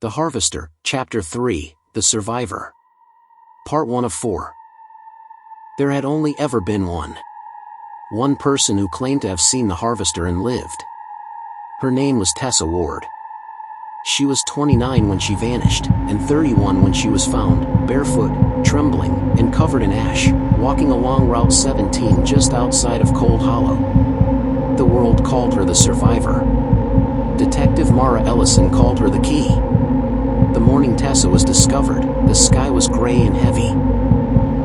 The Harvester, Chapter 3, The Survivor. Part 1 of 4. There had only ever been one person who claimed to have seen the Harvester and lived. Her name was Tessa Ward. She was 29 when she vanished, and 31 when she was found, barefoot, trembling, and covered in ash, walking along Route 17 just outside of Cold Hollow. The world called her the Survivor. Detective Mara Ellison called her the Key. The morning Tessa was discovered, the sky was gray and heavy.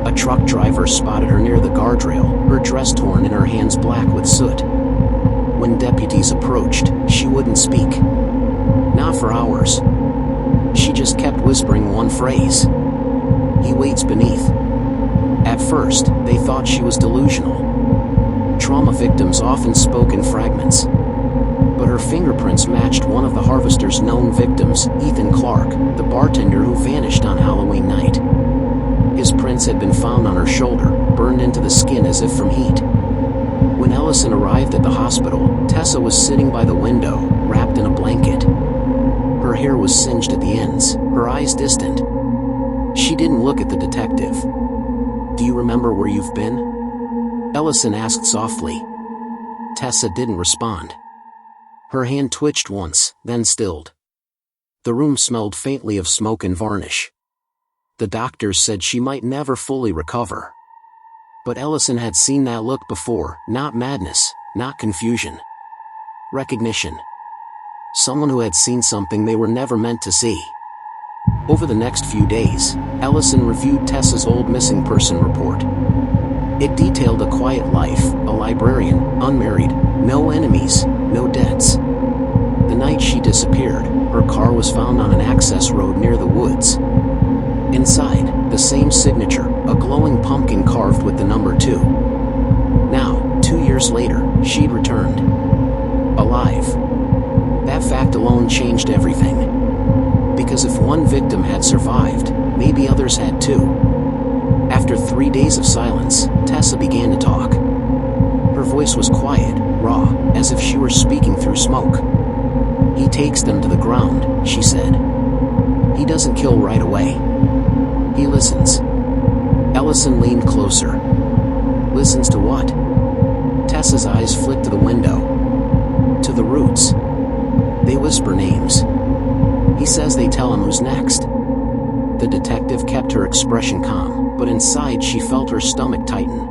A truck driver spotted her near the guardrail, her dress torn and her hands black with soot. When deputies approached, she wouldn't speak. Not for hours. She just kept whispering one phrase. "He waits beneath." At first, they thought she was delusional. Trauma victims often spoke in fragments. But her fingerprints matched one of the Harvester's known victims, Ethan Clark, the bartender who vanished on Halloween night. His prints had been found on her shoulder, burned into the skin as if from heat. When Ellison arrived at the hospital, Tessa was sitting by the window, wrapped in a blanket. Her hair was singed at the ends, her eyes distant. She didn't look at the detective. "Do you remember where you've been?" Ellison asked softly. Tessa didn't respond. Her hand twitched once, then stilled. The room smelled faintly of smoke and varnish. The doctors said she might never fully recover. But Ellison had seen that look before, not madness, not confusion. Recognition. Someone who had seen something they were never meant to see. Over the next few days, Ellison reviewed Tessa's old missing person report. It detailed a quiet life, a librarian, unmarried, no enemies, no debts. The night she disappeared, her car was found on an access road near the woods. Inside, the same signature, a glowing pumpkin carved with the number 2. Now, 2 years later, she'd returned. Alive. That fact alone changed everything. Because if one victim had survived, maybe others had too. After 3 days of silence, Tessa began to talk. Her voice was quiet, raw, as if she were speaking through smoke. "He takes them to the ground," she said. "He doesn't kill right away. He listens." Ellison leaned closer. "Listens to what?" Tessa's eyes flicked to the window. "To the roots. They whisper names. He says they tell him who's next." The detective kept her expression calm, but inside she felt her stomach tighten.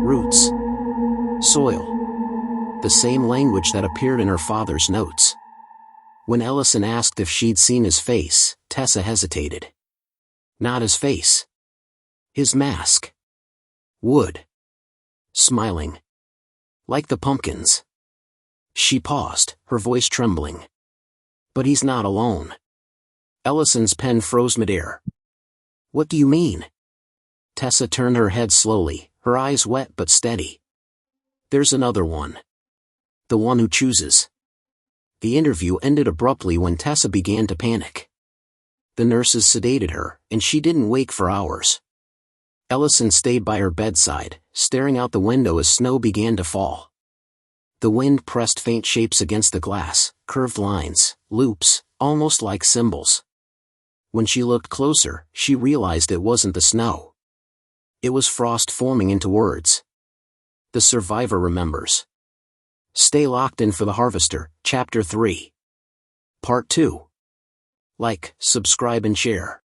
Roots. Soil. The same language that appeared in her father's notes. When Ellison asked if she'd seen his face, Tessa hesitated. Not his face. His mask. Wood. Smiling. Like the pumpkins. She paused, her voice trembling. "But he's not alone." Ellison's pen froze midair. "What do you mean?" Tessa turned her head slowly, her eyes wet but steady. "There's another one. The one who chooses." The interview ended abruptly when Tessa began to panic. The nurses sedated her, and she didn't wake for hours. Ellison stayed by her bedside, staring out the window as snow began to fall. The wind pressed faint shapes against the glass, curved lines, loops, almost like symbols. When she looked closer, she realized it wasn't the snow. It was frost forming into words. The Survivor remembers. Stay locked in for The Harvester, Chapter 3. Part 2. Like, subscribe and share.